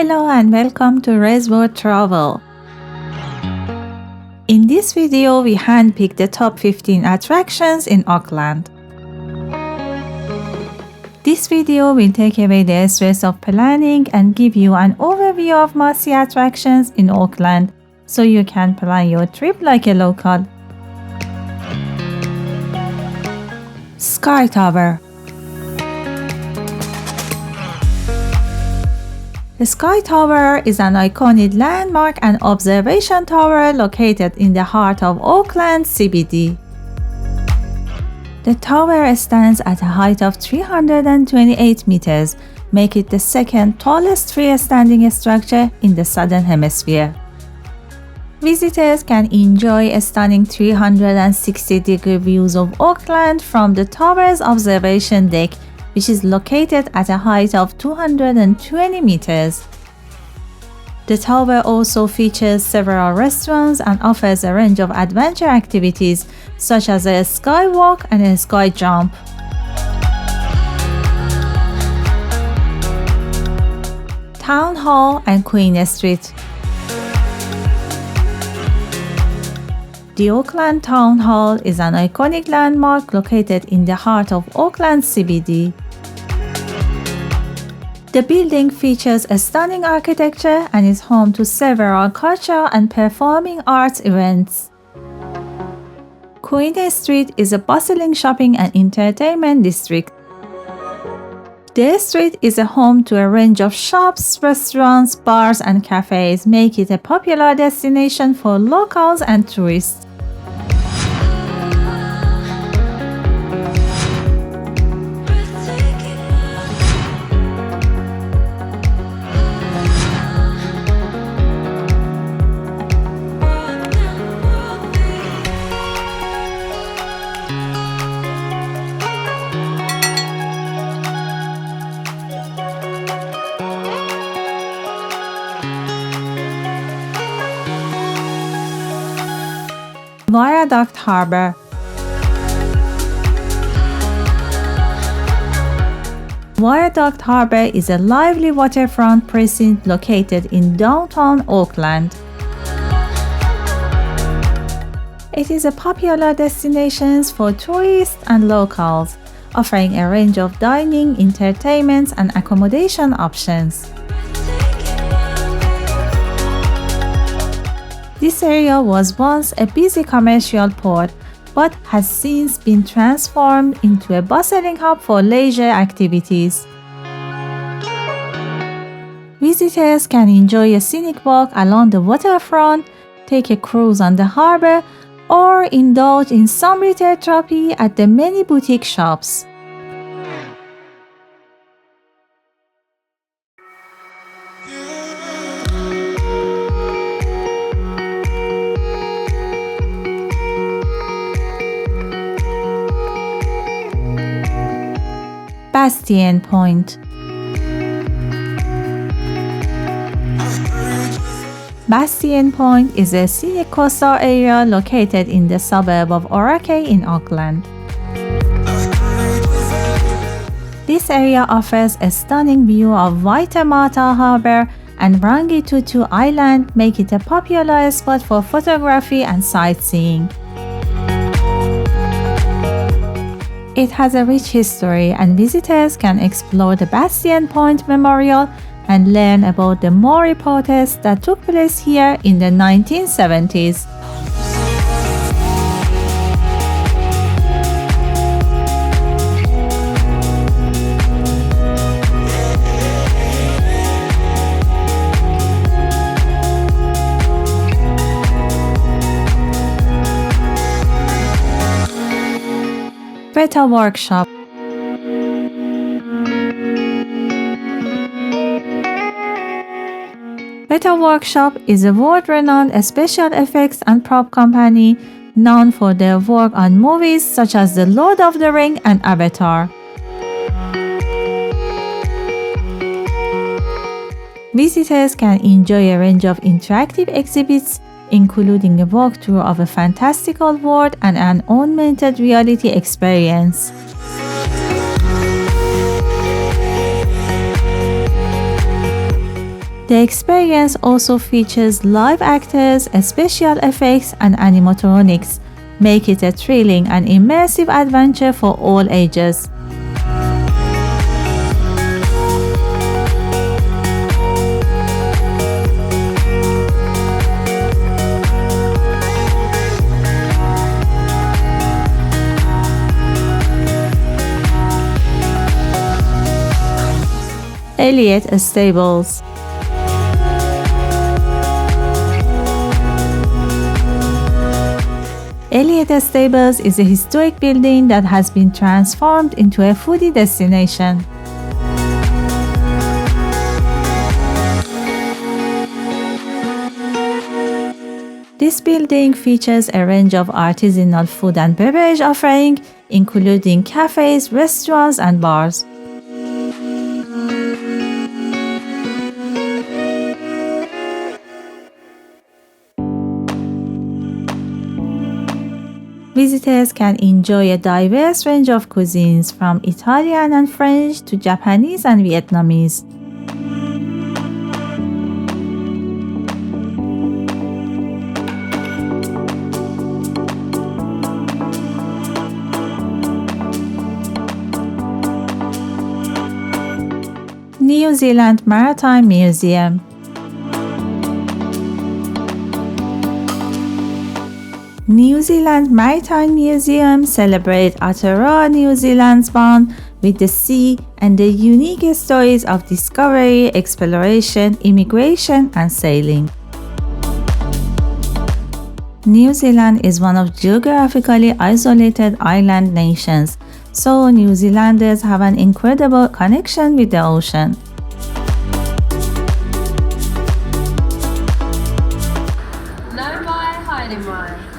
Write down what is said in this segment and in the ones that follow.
Hello and welcome to Resort Travel. In this video, we handpicked the top 15 attractions in Auckland. This video will take away the stress of planning and give you an overview of must-see attractions in Auckland so you can plan your trip like a local. Sky Tower. The Sky Tower is an iconic landmark and observation tower located in the heart of Auckland CBD. The tower stands at a height of 328 meters, making it the second tallest freestanding structure in the Southern Hemisphere. Visitors can enjoy a stunning 360-degree views of Auckland from the tower's observation deck, which is located at a height of 220 meters. The tower also features several restaurants and offers a range of adventure activities such as a skywalk and a sky jump. Town Hall and Queen Street. The Auckland Town Hall is an iconic landmark located in the heart of Auckland CBD. The building features a stunning architecture and is home to several cultural and performing arts events. Queen Street is a bustling shopping and entertainment district. The street is a home to a range of shops, restaurants, bars, and cafes, making it a popular destination for locals and tourists. Viaduct Harbour. Viaduct Harbour is a lively waterfront precinct located in downtown Auckland. It is a popular destination for tourists and locals, offering a range of dining, entertainment, and accommodation options. This area was once a busy commercial port, but has since been transformed into a bustling hub for leisure activities. Visitors can enjoy a scenic walk along the waterfront, take a cruise on the harbor, or indulge in some retail therapy at the many boutique shops. Bastion Point. Bastion Point is a scenic coastal area located in the suburb of Orake in Auckland. This area offers a stunning view of Wētā Harbour and Rangitutu Island, making it a popular spot for photography and sightseeing. It has a rich history, and visitors can explore the Bastion Point Memorial and learn about the Maori protests that took place here in the 1970s. Wētā Workshop. Wētā Workshop is a world-renowned special effects and prop company known for their work on movies such as The Lord of the Rings and Avatar. Visitors can enjoy a range of interactive exhibits, including a walkthrough of a fantastical world and an augmented reality experience. The experience also features live actors, special effects, and animatronics, making it a thrilling and immersive adventure for all ages. Elliott Stables. Elliott Stables is a historic building that has been transformed into a foodie destination. This building features a range of artisanal food and beverage offerings, including cafes, restaurants, and bars. Visitors can enjoy a diverse range of cuisines, from Italian and French to Japanese and Vietnamese. New Zealand Maritime Museum. New Zealand Maritime Museum celebrates Aotearoa New Zealand's bond with the sea and the unique stories of discovery, exploration, immigration, and sailing. New Zealand is one of geographically isolated island nations, so New Zealanders have an incredible connection with the ocean.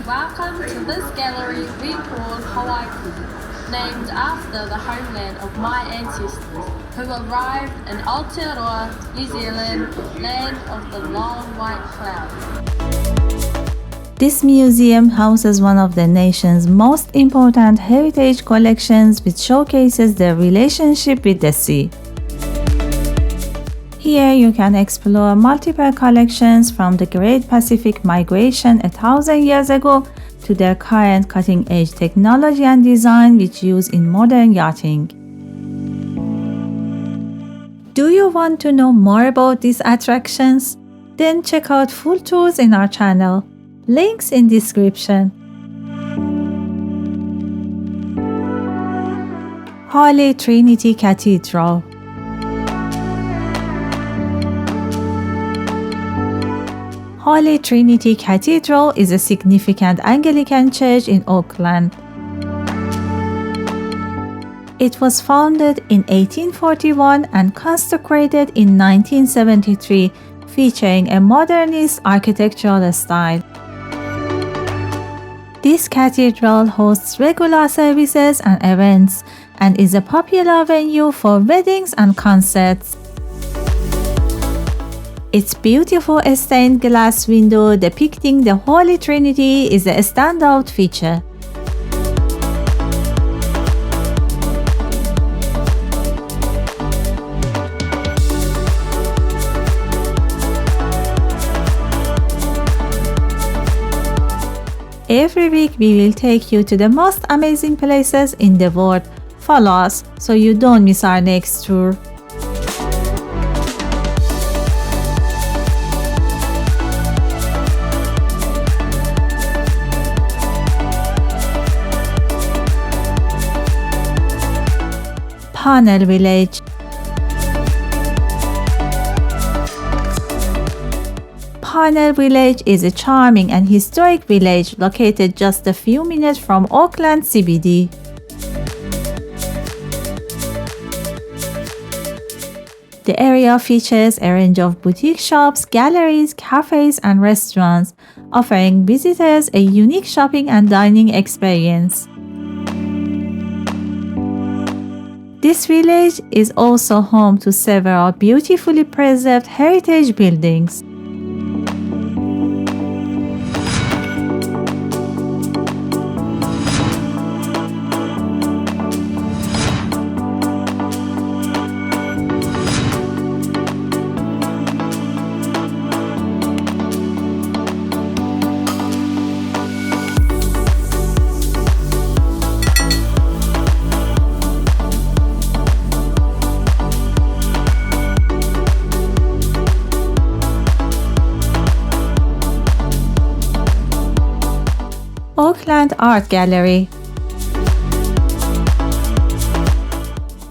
Welcome to this gallery we call Hawaii, named after the homeland of my ancestors who arrived in Aotearoa, New Zealand, land of the long white clouds. This museum houses one of the nation's most important heritage collections, which showcases their relationship with the sea. Here you can explore multiple collections from the Great Pacific Migration 1,000 years ago to their current cutting-edge technology and design which used in modern yachting. Do you want to know more about these attractions? Then check out full tours in our channel. Links in description. Holy Trinity Cathedral. Holy Trinity Cathedral is a significant Anglican church in Auckland. It was founded in 1841 and consecrated in 1973, featuring a modernist architectural style. This cathedral hosts regular services and events and is a popular venue for weddings and concerts. Its beautiful stained glass window depicting the Holy Trinity is a standout feature. Every week we will take you to the most amazing places in the world. Follow us so you don't miss our next tour. Parnell Village. Parnell Village is a charming and historic village located just a few minutes from Auckland CBD. The area features a range of boutique shops, galleries, cafes, and restaurants, offering visitors a unique shopping and dining experience. This village is also home to several beautifully preserved heritage buildings. Auckland Art Gallery.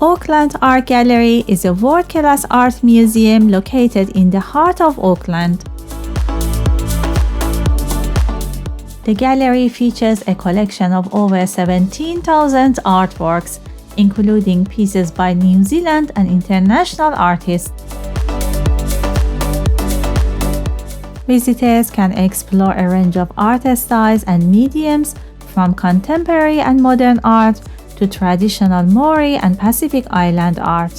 Auckland Art Gallery is a world-class art museum located in the heart of Auckland. The gallery features a collection of over 17,000 artworks, including pieces by New Zealand and international artists. Visitors can explore a range of art styles and mediums, from contemporary and modern art to traditional Maori and Pacific Island art.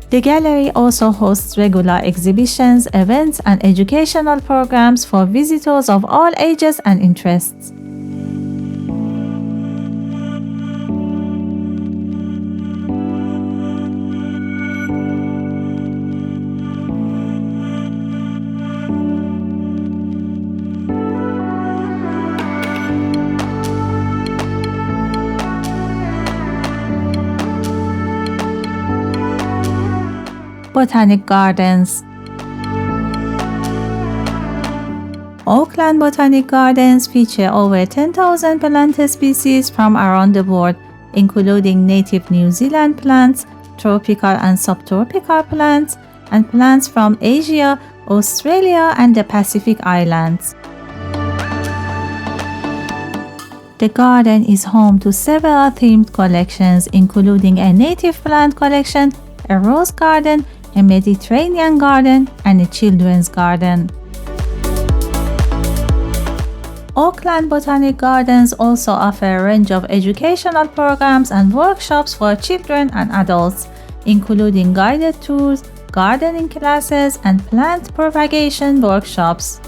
The gallery also hosts regular exhibitions, events, and educational programs for visitors of all ages and interests. Botanic Gardens. Auckland Botanic Gardens feature over 10,000 plant species from around the world, including native New Zealand plants, tropical and subtropical plants, and plants from Asia, Australia, and the Pacific Islands. The garden is home to several themed collections, including a native plant collection, a rose garden, a Mediterranean garden, and a children's garden. Auckland Botanic Gardens also offer a range of educational programs and workshops for children and adults, including guided tours, gardening classes, and plant propagation workshops.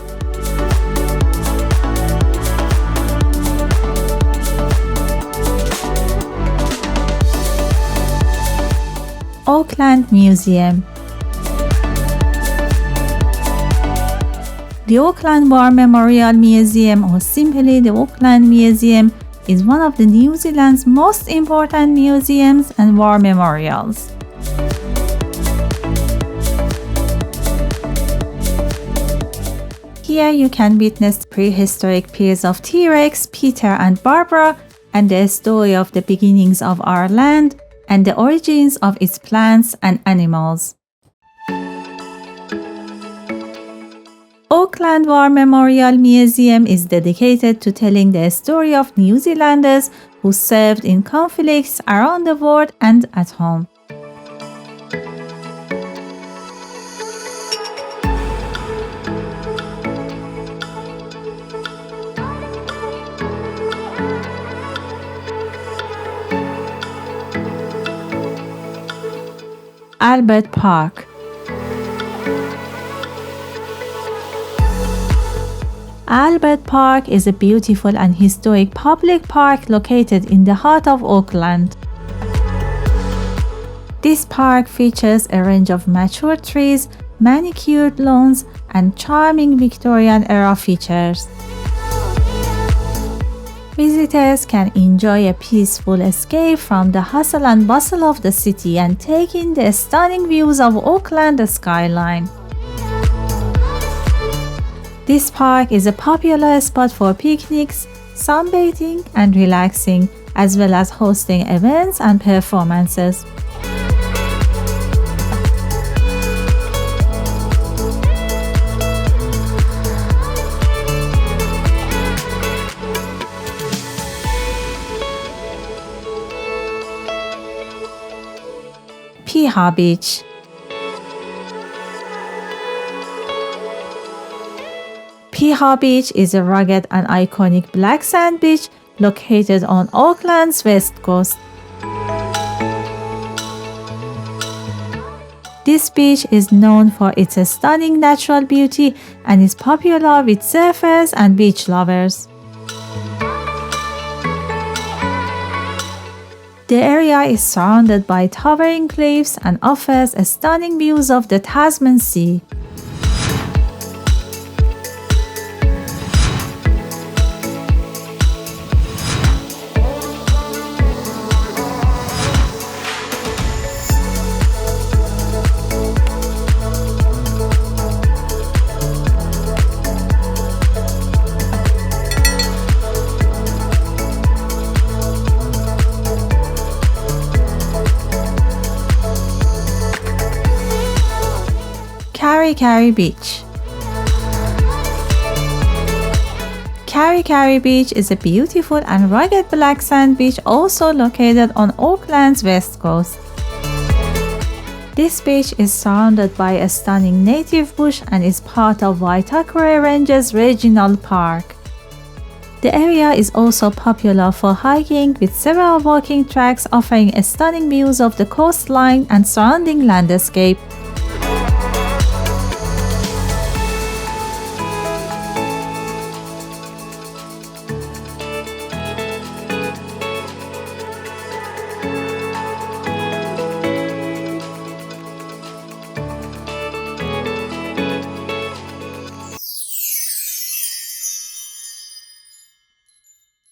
Auckland Museum. The Auckland War Memorial Museum, or simply the Auckland Museum, is one of New Zealand's most important museums and war memorials. Here you can witness prehistoric piers of T-Rex, Peter and Barbara, and the story of the beginnings of our land and the origins of its plants and animals. Auckland War Memorial Museum is dedicated to telling the story of New Zealanders who served in conflicts around the world and at home. Albert Park. Albert Park is a beautiful and historic public park located in the heart of Auckland. This park features a range of mature trees, manicured lawns, and charming Victorian-era features. Visitors can enjoy a peaceful escape from the hustle and bustle of the city and take in the stunning views of Auckland skyline. This park is a popular spot for picnics, sunbathing, and relaxing, as well as hosting events and performances. Piha Beach. Piha Beach is a rugged and iconic black sand beach located on Auckland's west coast. This beach is known for its stunning natural beauty and is popular with surfers and beach lovers. The area is surrounded by towering cliffs and offers stunning views of the Tasman Sea. Karekare Beach. Karekare Beach is a beautiful and rugged black sand beach also located on Auckland's west coast. This beach is surrounded by a stunning native bush and is part of Wētā Range's Regional Park. The area is also popular for hiking, with several walking tracks offering stunning views of the coastline and surrounding landscape.